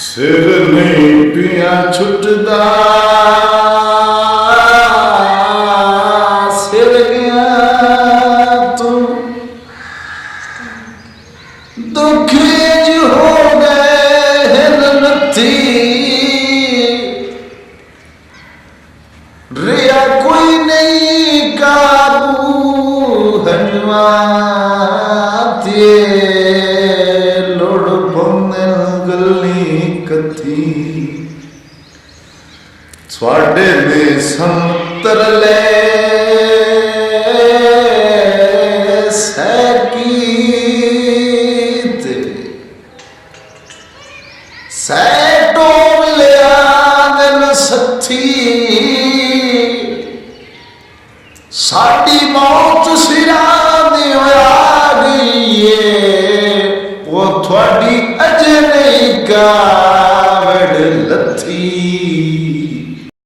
सिर नहीं पिया छुटदा सिर गया तू दुखी जो हो गए नथी रिया कोई नहीं काबू हनवाती लोड़ बंदन गली कथी स्वाडे ने संतर ले सकीत सैटो लिया दिन सथी साडी मौत सिरां दी आ गई है वो थोड़ी अज नहीं कावड़ लथी